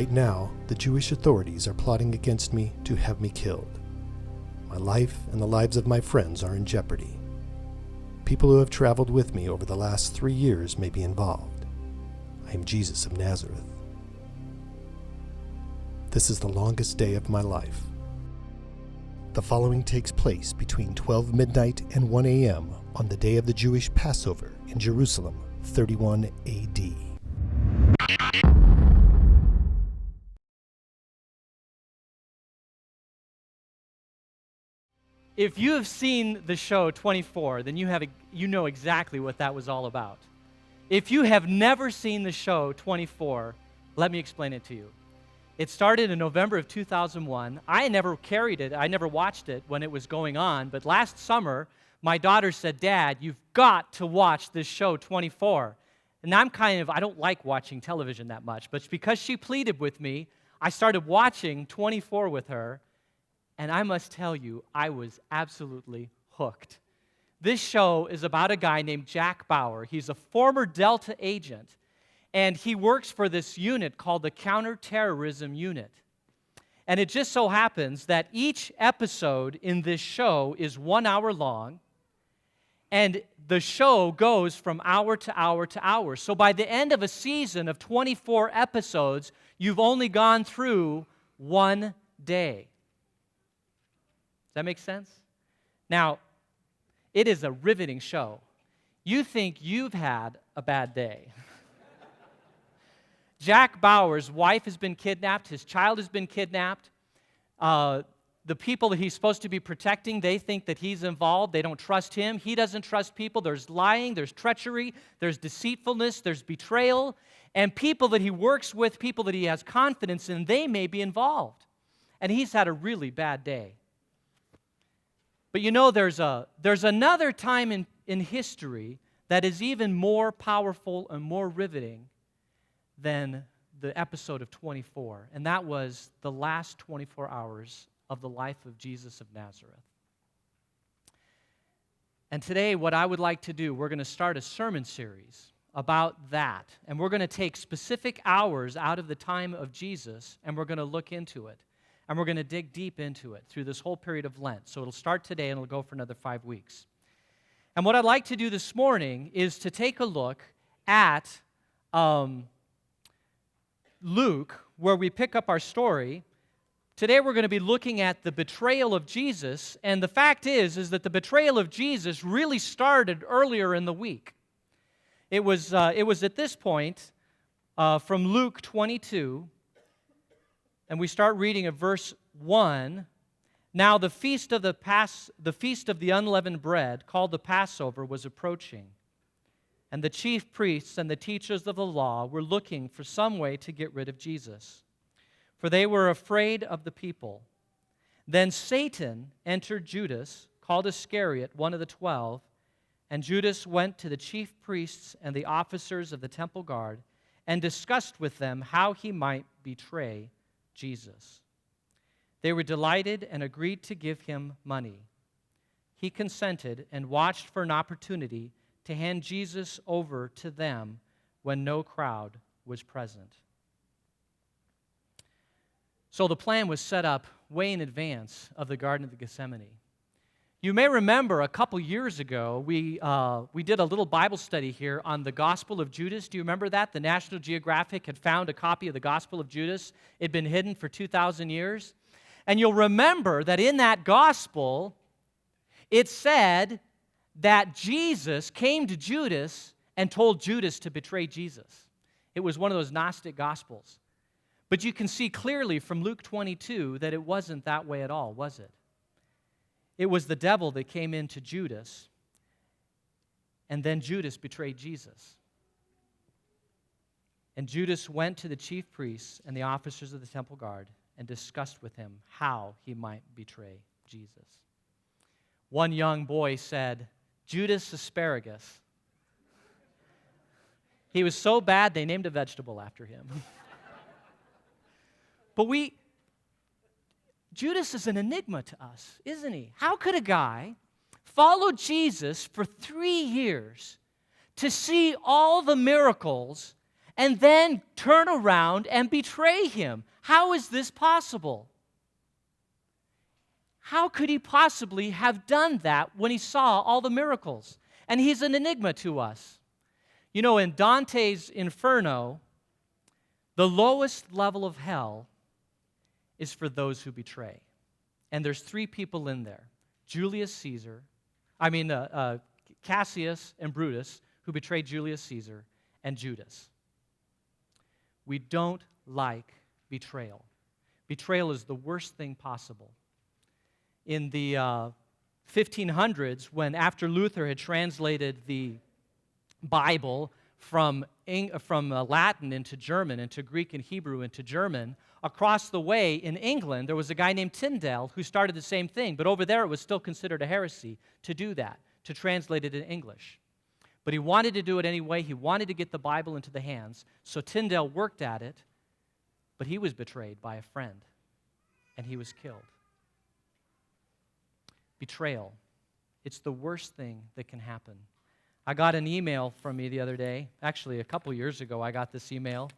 Right now, the Jewish authorities are plotting against me to have me killed. My life and the lives of my friends are in jeopardy. People who have traveled with me over the last 3 years may be involved. I am Jesus of Nazareth. This is the longest day of my life. The following takes place between 12 midnight and 1 a.m. on the day of the Jewish Passover in Jerusalem, 31 A.D. If you have seen the show 24, then you know exactly what that was all about. If you have never seen the show 24, let me explain it to you. It started in November of 2001. I never carried it. I never watched it when it was going on. But last summer, my daughter said, "Dad, you've got to watch this show 24." And I don't like watching television that much. But because she pleaded with me, I started watching 24 with her. And I must tell you, I was absolutely hooked. This show is about a guy named Jack Bauer. He's a former Delta agent, and he works for this unit called the Counterterrorism Unit. And it just so happens that each episode in this show is 1 hour long, and the show goes from hour to hour to hour. So by the end of a season of 24 episodes, you've only gone through one day. Does that make sense? Now, it is a riveting show. You think you've had a bad day. Jack Bauer's wife has been kidnapped. His child has been kidnapped. The people that he's supposed to be protecting, they think that he's involved. They don't trust him. He doesn't trust people. There's lying, there's treachery, there's deceitfulness, there's betrayal. And people that he works with, people that he has confidence in, they may be involved. And he's had a really bad day. But you know, there's another time in history that is even more powerful and more riveting than the episode of 24, and that was the last 24 hours of the life of Jesus of Nazareth. And today, what I would like to do, we're going to start a sermon series about that, and we're going to take specific hours out of the time of Jesus, and we're going to look into it. And we're going to dig deep into it through this whole period of Lent. So it'll start today and it'll go for another 5 weeks. And what I'd like to do this morning is to take a look at Luke, where we pick up our story. Today we're going to be looking at the betrayal of Jesus. And the fact is that the betrayal of Jesus really started earlier in the week. It was at this point from Luke 22. And we start reading at verse 1. Now the feast of the unleavened bread, called the Passover, was approaching. And the chief priests and the teachers of the law were looking for some way to get rid of Jesus, for they were afraid of the people. Then Satan entered Judas, called Iscariot, one of the 12, and Judas went to the chief priests and the officers of the temple guard and discussed with them how he might betray Jesus. They were delighted and agreed to give him money. He consented and watched for an opportunity to hand Jesus over to them when no crowd was present. So the plan was set up way in advance of the Garden of Gethsemane. You may remember a couple years ago, we did a little Bible study here on the Gospel of Judas. Do you remember that? The National Geographic had found a copy of the Gospel of Judas. It had been hidden for 2,000 years. And you'll remember that in that Gospel, it said that Jesus came to Judas and told Judas to betray Jesus. It was one of those Gnostic Gospels. But you can see clearly from Luke 22 that it wasn't that way at all, was it? It was the devil that came into Judas, and then Judas betrayed Jesus. And Judas went to the chief priests and the officers of the temple guard and discussed with him how he might betray Jesus. One young boy said, "Judas Asparagus." He was so bad they named a vegetable after him. But Judas is an enigma to us, isn't he? How could a guy follow Jesus for 3 years to see all the miracles and then turn around and betray him? How is this possible? How could he possibly have done that when he saw all the miracles? And he's an enigma to us. You know, in Dante's Inferno, the lowest level of hell is for those who betray. And there's three people in there. Cassius and Brutus, who betrayed Julius Caesar, and Judas. We don't like betrayal. Betrayal is the worst thing possible. In the 1500s, when after Luther had translated the Bible from Latin into German, into Greek and Hebrew into German, across the way in England, there was a guy named Tyndale who started the same thing, but over there it was still considered a heresy to do that, to translate it in English. But he wanted to do it anyway. He wanted to get the Bible into the hands, so Tyndale worked at it, but he was betrayed by a friend, and he was killed. Betrayal. It's the worst thing that can happen. I got an email from me the other day. Actually, a couple years ago, I got this email.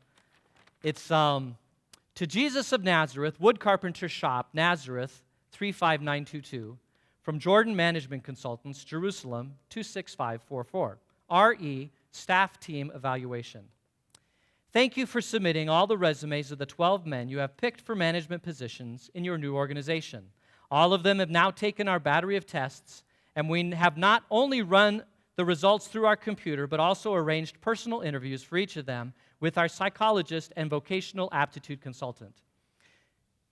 It's to Jesus of Nazareth, Wood Carpenter Shop, Nazareth, 35922, from Jordan Management Consultants, Jerusalem, 26544. RE, Staff Team Evaluation. Thank you for submitting all the resumes of the 12 men you have picked for management positions in your new organization. All of them have now taken our battery of tests, and we have not only run the results through our computer, but also arranged personal interviews for each of them with our psychologist and vocational aptitude consultant.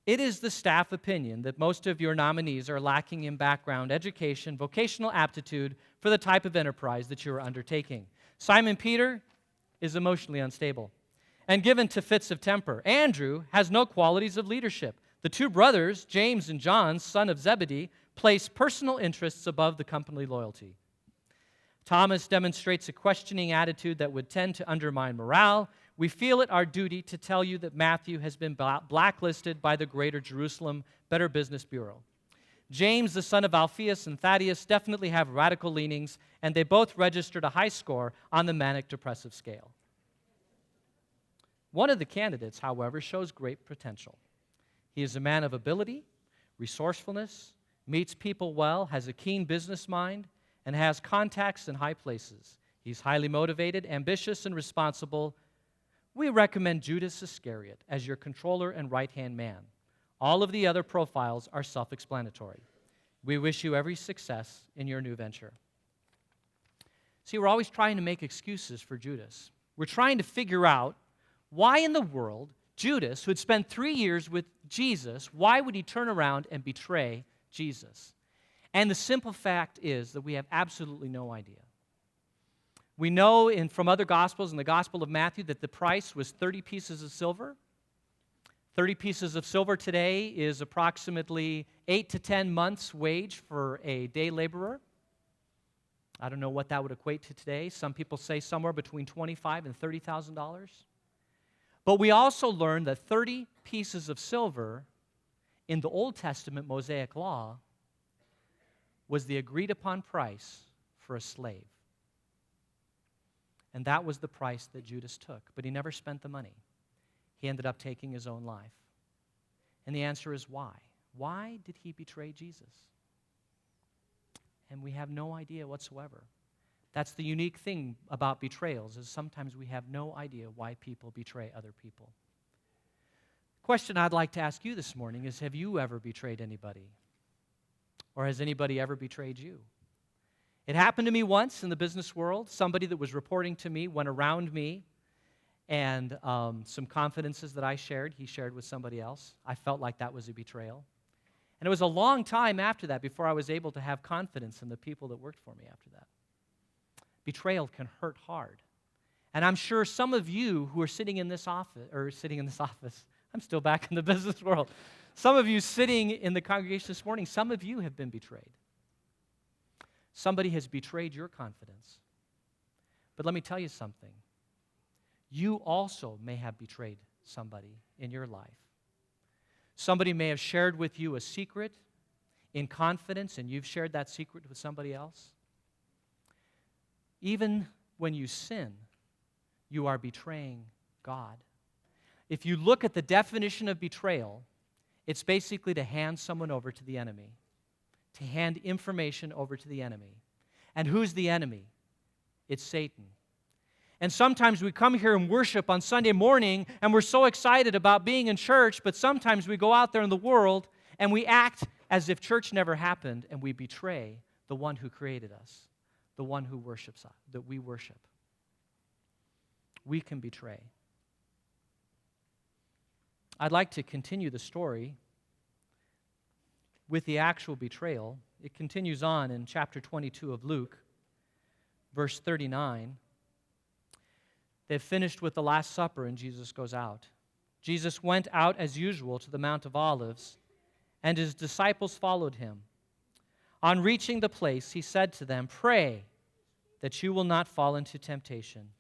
It is the staff opinion that most of your nominees are lacking in background, education, vocational aptitude for the type of enterprise that you are undertaking. Simon Peter is emotionally unstable and given to fits of temper. Andrew has no qualities of leadership. The two brothers, James and John, son of Zebedee, place personal interests above the company loyalty. Thomas demonstrates a questioning attitude that would tend to undermine morale. We feel it our duty to tell you that Matthew has been blacklisted by the Greater Jerusalem Better Business Bureau. James, the son of Alphaeus, and Thaddeus definitely have radical leanings, and they both registered a high score on the manic-depressive scale. One of the candidates, however, shows great potential. He is a man of ability, resourcefulness, meets people well, has a keen business mind, and has contacts in high places. He's highly motivated, ambitious, and responsible. We recommend Judas Iscariot as your controller and right-hand man. All of the other profiles are self-explanatory. We wish you every success in your new venture. See, we're always trying to make excuses for Judas. We're trying to figure out why in the world Judas, who had spent 3 years with Jesus, why would he turn around and betray Jesus? And the simple fact is that we have absolutely no idea. We know from other Gospels, in the Gospel of Matthew, that the price was 30 pieces of silver. 30 pieces of silver today is approximately 8 to 10 months' wage for a day laborer. I don't know what that would equate to today. Some people say somewhere between $25,000 and $30,000. But we also learn that 30 pieces of silver in the Old Testament Mosaic law was the agreed-upon price for a slave. And that was the price that Judas took. But he never spent the money. He ended up taking his own life. And the answer is why? Why did he betray Jesus? And we have no idea whatsoever. That's the unique thing about betrayals, is sometimes we have no idea why people betray other people. The question I'd like to ask you this morning is, have you ever betrayed anybody? Or has anybody ever betrayed you? It happened to me once in the business world. Somebody that was reporting to me went around me, and some confidences that I shared, he shared with somebody else. I felt like that was a betrayal. And it was a long time after that before I was able to have confidence in the people that worked for me after that. Betrayal can hurt hard. And I'm sure some of you who are sitting in this office, I'm still back in the business world. Some of you sitting in the congregation this morning, some of you have been betrayed. Somebody has betrayed your confidence. But let me tell you something. You also may have betrayed somebody in your life. Somebody may have shared with you a secret in confidence, and you've shared that secret with somebody else. Even when you sin, you are betraying God. If you look at the definition of betrayal, it's basically to hand someone over to the enemy, to hand information over to the enemy. And who's the enemy? It's Satan. And sometimes we come here and worship on Sunday morning, and we're so excited about being in church, but sometimes we go out there in the world and we act as if church never happened, and we betray the one who created us, the one who worships us, that we worship. We can betray. I'd like to continue the story with the actual betrayal. It continues on in chapter 22 of Luke, verse 39. They've finished with the Last Supper, and Jesus goes out. Jesus went out as usual to the Mount of Olives, and his disciples followed him. On reaching the place, he said to them, "Pray that you will not fall into temptation."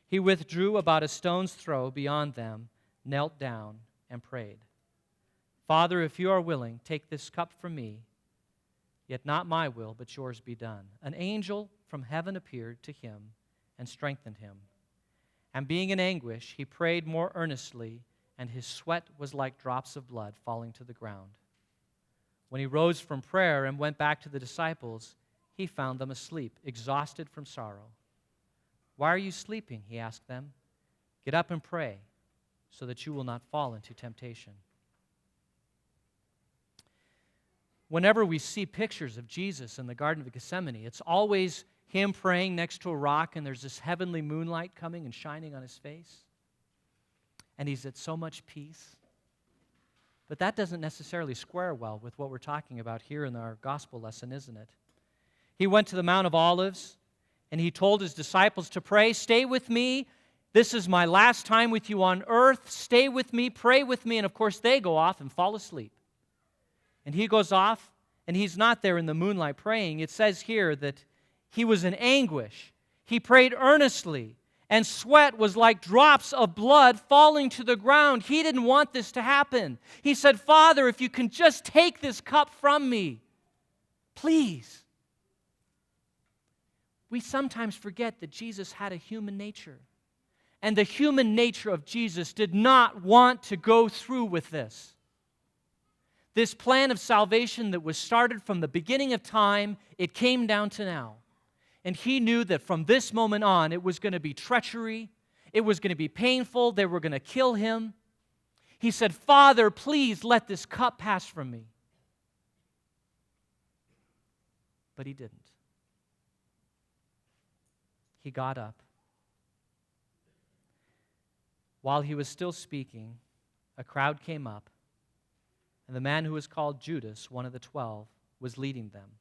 He withdrew about a stone's throw beyond them, knelt down, and prayed, "Father, if you are willing, take this cup from me, yet not my will, but yours be done." An angel from heaven appeared to him and strengthened him. And being in anguish, he prayed more earnestly, and his sweat was like drops of blood falling to the ground. When he rose from prayer and went back to the disciples, he found them asleep, exhausted from sorrow. "Why are you sleeping?" he asked them. "Get up and pray, so that you will not fall into temptation." Whenever we see pictures of Jesus in the Garden of Gethsemane, it's always him praying next to a rock, and there's this heavenly moonlight coming and shining on his face. And he's at so much peace. But that doesn't necessarily square well with what we're talking about here in our gospel lesson, isn't it? He went to the Mount of Olives, and he told his disciples to pray, "Stay with me. This is my last time with you on earth. Stay with me, pray with me." And of course, they go off and fall asleep. And he goes off, and he's not there in the moonlight praying. It says here that he was in anguish. He prayed earnestly, and sweat was like drops of blood falling to the ground. He didn't want this to happen. He said, "Father, if you can just take this cup from me, please." We sometimes forget that Jesus had a human nature. And the human nature of Jesus did not want to go through with this. This plan of salvation that was started from the beginning of time, it came down to now. And he knew that from this moment on, it was going to be treachery. It was going to be painful. They were going to kill him. He said, "Father, please let this cup pass from me." But he didn't. He got up. While he was still speaking, a crowd came up, and the man who was called Judas, one of the 12, was leading them.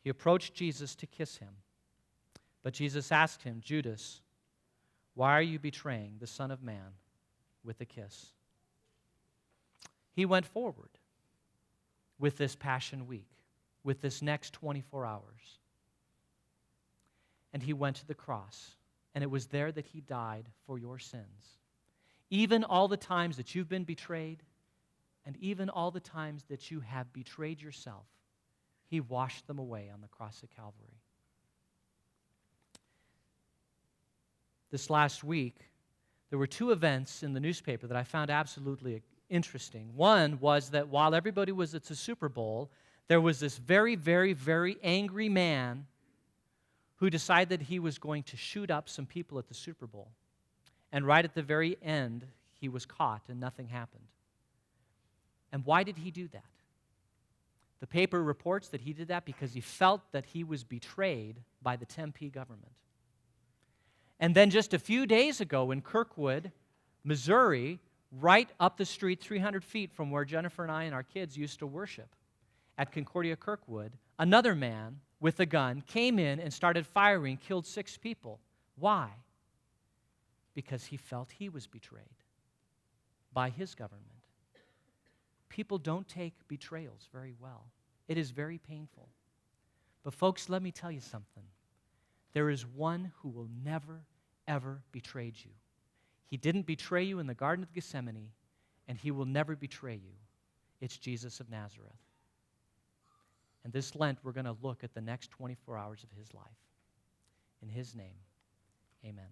He approached Jesus to kiss him, but Jesus asked him, "Judas, why are you betraying the Son of Man with a kiss?" He went forward with this Passion Week, with this next 24 hours. And he went to the cross, and it was there that he died for your sins. Even all the times that you've been betrayed, and even all the times that you have betrayed yourself, he washed them away on the cross of Calvary. This last week, there were two events in the newspaper that I found absolutely interesting. One was that while everybody was at the Super Bowl, there was this very, very, very angry man who decided that he was going to shoot up some people at the Super Bowl. And right at the very end, he was caught and nothing happened. And why did he do that? The paper reports that he did that because he felt that he was betrayed by the Tempe government. And then just a few days ago in Kirkwood, Missouri, right up the street 300 feet from where Jennifer and I and our kids used to worship, at Concordia Kirkwood, another man with a gun came in and started firing, killed 6 people. Why? Because he felt he was betrayed by his government. People don't take betrayals very well. It is very painful. But folks, let me tell you something. There is one who will never, ever betray you. He didn't betray you in the Garden of Gethsemane, and he will never betray you. It's Jesus of Nazareth. And this Lent, we're going to look at the next 24 hours of his life. In his name, amen.